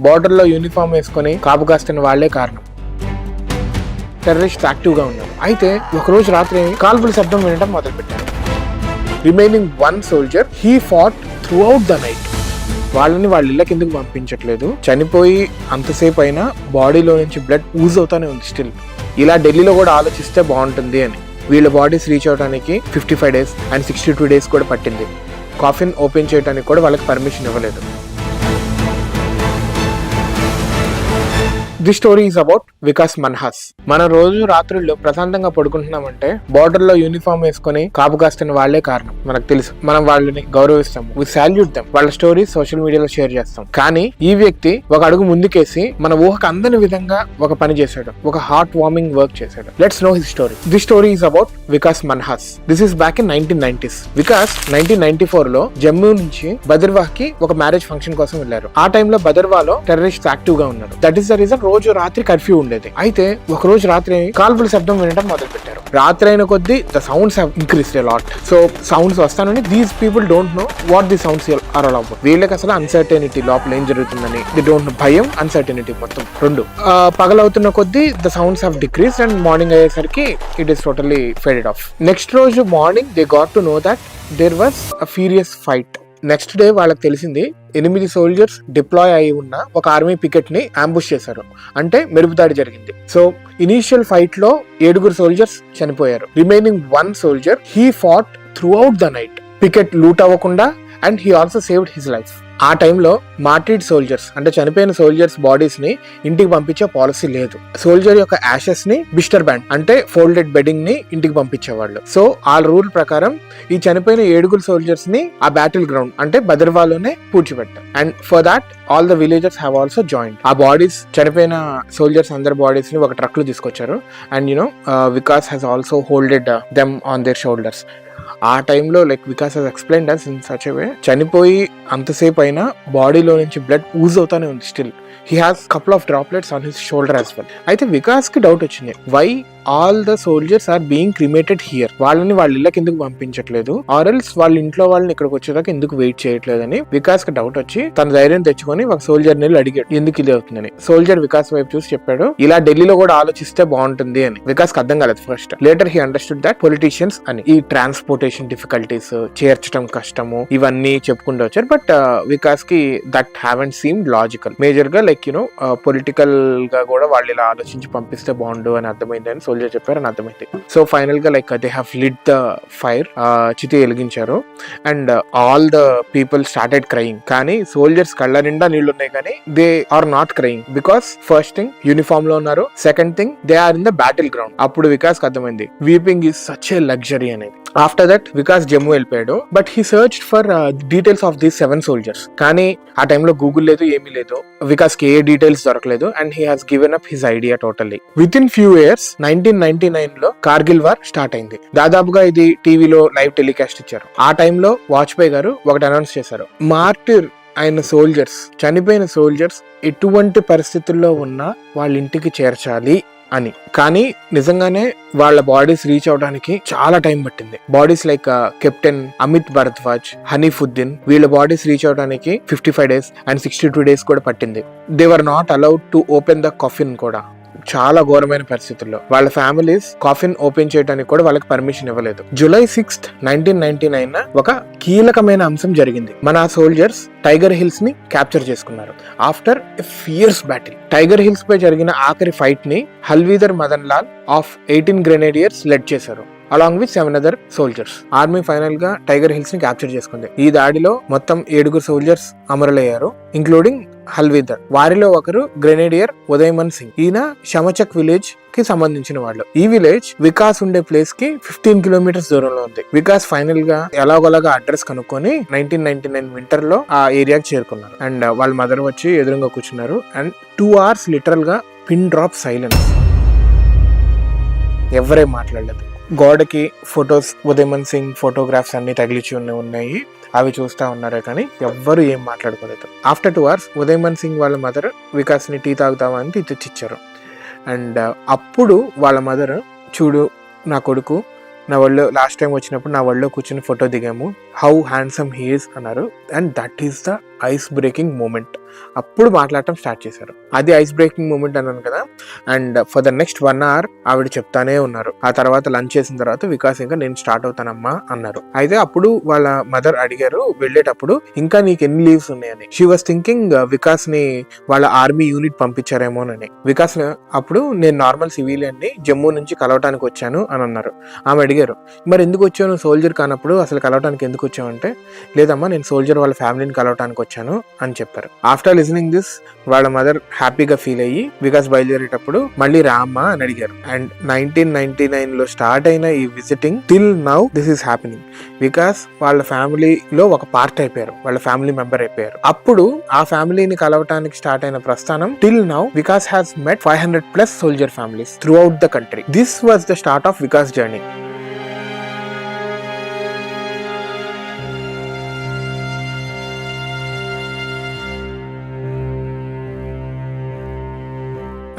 Border లో uniform వేసుకొని కాపు కాస్తున్న వాళ్లే కారణం. టెర్రరిస్ట్ యాక్టివ్ గా ఉన్నారు. అయితే ఒకరోజు రాత్రి కాల్పుల శబ్దం వినడం మొదలు పెట్టారు. Remaining 1 soldier he fought throughout the night. వాళ్ళని వాళ్ళ ఇళ్ళకి ఎందుకు పంపించట్లేదు? చనిపోయి అంతసేపు అయినా బాడీలో నుంచి బ్లడ్ ఊజ్ అవుతానే ఉంది స్టిల్. ఇలా ఢిల్లీలో కూడా ఆలోచిస్తే బాగుంటుంది అని. వీళ్ళ బాడీస్ రీచ్ అవడానికి 55 days అండ్ 62 days కూడా పట్టింది. కాఫిన్ ఓపెన్ చేయడానికి కూడా వాళ్ళకి పర్మిషన్ ఇవ్వలేదు. The story is about Vikas Manhas. మన రోజు రాత్రుల్లో ప్రశాంతంగా పడుకుంటున్నామంటే బార్డర్ లో యూనిఫామ్ వేసుకొని కాపు కాస్తున్న వాళ్లే కారణం. మనకు తెలుసు, మనం వాళ్ళని గౌరవిస్తాం, వి సాల్యూట్ దెం. వాళ్ళ స్టోరీస్ సోషల్ మీడియాలో షేర్ చేస్తాం. కానీ ఈ వ్యక్తి ఒక అడుగు ముందుకేసి మన ఊహకు అందని విధంగా ఒక పని చేశాడు, ఒక హార్ట్ వార్మింగ్ వర్క్ చేశాడు. Let's know his story. The story is about Vikas Manhas. This is back in 1990s. Vikas 1994 లో జమ్మూ నుంచి బదర్వాహ్ కి ఒక మ్యారేజ్ ఫంక్షన్ కోసం వెళ్లారు. ఆ టైంలో బదర్వాలో టెర్రరిస్ట్ యాక్టివ్ గా ఉన్నారు. దట్ ఈస్ ద రీజన్ రోజు రాత్రి కర్ఫ్యూ ఉండేది. అయితే ఒక రోజు రాత్రి కాల్పుల శబ్దం వినడం మొదలు పెట్టారు. రాత్రి అయిన కొద్దీ the sounds have increased a lot. So sounds వస్తానని these people don't know what the sounds are all about. వీళ్ళకి అసలు అన్సర్టెనిటీ, లోపల ఏం జరుగుతుందని ది డోంట్ నో. భయం, అన్సర్టెనిటీ మొత్తం రెండు. పగలవుతున్న కొద్దీ the sounds have decrease and morning అయ్యేసరికి it is totally faded off. Next రోజు morning they got to know that there was a furious fight. Next day వాళ్ళకి తెలిసింది 8 soldiers డిప్లాయ్ అయి ఉన్న ఒక ఆర్మీ పికెట్ ని అంబుష్ చేశారు. అంటే మెరుపుదాడి జరిగింది. సో ఇనీషియల్ ఫైట్ లో 7 soldiers చనిపోయారు. Remaining 1 soldier he fought throughout the night. Picket loot అవ్వకుండా and he also saved his life. ఆ టైంలో మార్టిడ్ సోల్జర్స్ అంటే చనిపోయిన సోల్జర్స్ బాడీస్ ని ఇంటికి పంపించే పాలసీ లేదు. సోల్జర్ యొక్క యాషెస్ ని బిస్టర్ బ్యాండ్ అంటే ఫోల్డెడ్ బెడ్డింగ్ ని ఇంటికి పంపించేవాళ్ళు. సో ఆ రూల్ ప్రకారం ఈ చనిపోయిన 7 soldiers ని ఆ బ్యాటిల్ గ్రౌండ్ అంటే బదర్వాలోనే పూడ్చిపెట్టారు. And for that all the villagers have also joined. ఆ బాడీస్, చనిపోయిన సోల్జర్స్ అందరి బాడీస్ ని ఒక ట్రక్ లో తీసుకొచ్చారు. And Vikas has also holded them on their shoulders. ఆ టైంలో like Vikas has explained us in such a way, చనిపోయి అంతసేపు అయినా బాడీలో నుంచి బ్లడ్ ఊజ్ అవుతానే ఉంది still. He has couple of droplets on his shoulder as well. అయితే వికాస్ కి డౌట్ వచ్చింది, why all the soldiers are being cremated here? వాళ్ళని వాళ్ళ ఇళ్ళకి ఎందుకు పంపించట్లేదు? ఆర్ ఎల్స్ వాళ్ళ ఇంట్లో వాళ్ళని ఇక్కడికి వచ్చేదాకా ఎందుకు వెయిట్ చేయట్లేదు అని వికాస్ కి డౌట్ వచ్చి తన ధైర్యం తెచ్చుకొని ఒక సోల్జర్ ని అడిగాడు ఎందుకు ఇది అవుతుందని. సోల్జర్ వికాస్ వైపు చూసి చెప్పాడు, ఇలా ఢిల్లీలో కూడా ఆలోచిస్తే బాగుంటుంది అని. వికాస్ కి అర్థం కాలేదు first. Later he understood that politicians అని ఈ ట్రాన్స్పోర్టేషన్ డిఫికల్టీస్, చేర్చడం కష్టము, ఇవన్నీ చెప్పుకుంటూ వచ్చారు. బట్ వికాస్ కి that haven't seemed logical. Major గా లైక్ పొలిటికల్ గా కూడా వాళ్ళు ఇలా ఆలోచించి పంపిస్తే బాగుండు అని అర్థమైంది అని సోల్జర్ చెప్పారు అని అర్థమైంది. సో ఫైనల్ గా like they have lit the fire, చితి వెలిగించారు. And all the people started crying. కానీ సోల్జర్స్ కళ్ళ నిండా నీళ్లు ఉన్నాయి కానీ they are not crying because first thing uniform లో ఉన్నారు, second thing they are in the battle ground. అప్పుడు వికాస్ కి అర్థమైంది weeping is such a luxury అనేది. ఆఫ్టర్ దట్ వికాస్ జమ్మూ వెళ్ళిపోయాడు. But he search for details of these 7 soldiers. కానీ ఆ టైంలో గూగుల్ లేదు, ఏమీ లేదు. వికాస్ కి ఏ డీటెయిల్స్ దొరకలేదు. And he has given up his idea totally. With in few years 1999 లో కార్గిల్ వార్ స్టార్ట్ అయింది. దాదాపుగా ఇది టీవీలో లైవ్ టెలికాస్ట్ ఇచ్చారు. ఆ టైంలో వాజ్పేయి గారు ఒకటి అనౌన్స్ చేశారు, మార్టిర్ అయిన సోల్జర్స్, చనిపోయిన సోల్జర్స్ ఎటువంటి పరిస్థితుల్లో ఉన్నా వాళ్ళ ఇంటికి చేర్చాలి అని. కానీ నిజంగానే వాళ్ళ బాడీస్ రీచ్ అవడానికి చాలా టైం పట్టింది. Bodies like captain Amit Bhardwaj, Haneefuddin, వీళ్ళ బాడీస్ రీచ్ అవడానికి 55 days అండ్ 62 days కూడా పట్టింది. They were not allowed to open the coffin కూడా. చాలా ఘోరమైన పరిస్థితుల్లో వాళ్ళ ఫ్యామిలీస్ కాఫిన్ ఓపెన్ చేయడానికి కూడా వాళ్ళకి పర్మిషన్ ఇవ్వలేదు. July 6th, 1999 ఒక కీలకమైన అంశం జరిగింది. మన సోల్జర్స్ టైగర్ హిల్స్ ని క్యాప్చర్ చేసుకున్నారు. After a fierce battle tiger hills పై జరిగిన ఆఖరి ఫైట్ ని havildar Madan Lal of 18 grenadiers led చేశారు along with 7 other soldiers. Army final గా టైగర్ హిల్స్ ని క్యాప్చర్ చేసుకుంది. ఈ దాడిలో మొత్తం 7 soldiers అమరులయ్యారు, ఇంక్లూడింగ్ హల్వీదర్. వారిలో ఒకరు గ్రెనేడియర్ ఉదయమన్ సింగ్. ఈయన షమచక్ విలేజ్ కి సంబంధించిన వాళ్ళు. ఈ విలేజ్ వికాస్ ఉండే ప్లేస్ కి 15 kilometers దూరంలో ఉంది. వికాస్ ఫైనల్ గా ఎలాగోలాగా అడ్రస్ కనుక్కొని 1999 వింటర్ లో ఆ ఏరియాకి చేరుకున్నారు. అండ్ వాళ్ళ మదర్ వచ్చి ఎదురుగా కూర్చున్నారు. అండ్ 2 hours లిటరల్ గా పిన్ డ్రాప్ సైలెన్స్. ఎవరేం మాట్లాడలేదు. గోడకి ఫొటోస్, ఉదయమన్ సింగ్ ఫోటోగ్రాఫ్స్ అన్ని తగిలిచి ఉన్నాయి. అవి చూస్తా ఉన్నారే కానీ ఎవ్వరు ఏం మాట్లాడుకోలేదు. ఆఫ్టర్ 2 hours ఉదయమన్ సింగ్ వాళ్ళ మదర్ వికాస్ ని టీ తాగుతావా అని తెచ్చిచ్చారు. అండ్ అప్పుడు వాళ్ళ మదర్, చూడు నా కొడుకు నా ఒళ్ళో లాస్ట్ టైం వచ్చినప్పుడు నా ఒళ్ళో కూర్చుని ఫోటో దిగాము, హౌ హ్యాండ్సమ్ హీ ఈస్ అన్నారు. And that is the ice breaking moment. అప్పుడు మాట్లాడటం స్టార్ట్ చేశారు. అది ఐస్ బ్రేకింగ్ మూమెంట్ అన్నాను కదా. And for the next 1 hour ఆవిడ చెప్తానే ఉన్నారు. ఆ తర్వాత లంచ్ చేసిన తర్వాత వికాస్ ఇంకా నేను స్టార్ట్ అవుతానమ్మా అన్నారు. అయితే అప్పుడు వాళ్ళ మదర్ అడిగారు వెళ్ళేటప్పుడు ఇంకా నీకు ఎన్ని లీవ్స్ ఉన్నాయని. షీ వాస్ థింకింగ్ వికాస్ ని వాళ్ళ ఆర్మీ యూనిట్ పంపించారేమోనని. వికాస్ అప్పుడు నేను నార్మల్ సివిలియన్ ని జమ్మూ నుంచి కలవటానికి వచ్చాను అని అన్నారు. ఆమె అడిగారు మరి ఎందుకు వచ్చావు నువ్వు సోల్జర్ కానప్పుడు, అసలు కలవటానికి ఎందుకు వచ్చావు అంటే లేదమ్మా నేను సోల్జర్ వాళ్ళ ఫ్యామిలీని కలవటానికి వచ్చాను అని చెప్పారు. ఆఫ్టర్ లిసనింగ్ దిస్ వాళ్ళ మదర్ హ్యాపీగా ఫీల్ అయ్యి వికాస్ బయలుదేరేటప్పుడు మళ్ళీ రామ్మా అని అడిగారు. అండ్ 1999 లో స్టార్ట్ అయిన ఈ visiting till now this is happening. Vikas వాళ్ళ ఫ్యామిలీలో ఒక పార్ట్ అయిపోయారు, వాళ్ళ ఫ్యామిలీ మెంబర్ అయిపోయారు. అప్పుడు ఆ ఫ్యామిలీని కలవటానికి స్టార్ట్ అయిన ప్రస్థానం till now Vikas has met 500+ soldier families throughout the country. This was the start of Vikas journey.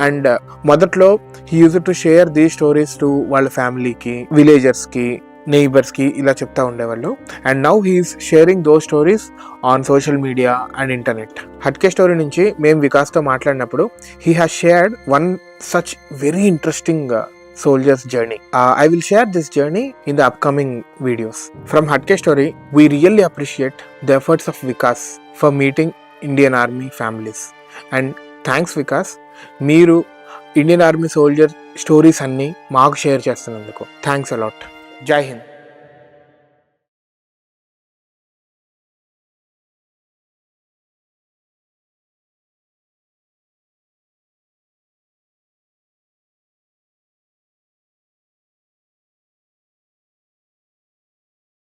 And మొదట్లో he use to share the stories to వాళ్ళ ఫ్యామిలీకి, విలేజర్స్కి, నైబర్స్కి ఇలా చెప్తా ఉండేవాళ్ళు. And now he is sharing those stories on social media and internet. Hatke story నుంచి మేము వికాస్తో మాట్లాడినప్పుడు he has shared one such very interesting soldier's journey. I will share this journey in the upcoming videos. From Hatke Story, we really appreciate the efforts of Vikas for meeting Indian Army families. And thanks Vikas, మీరు Indian army soldier stories అన్ని మాకు share చేస్తున్నందుకు thanks a lot. జై హింద్.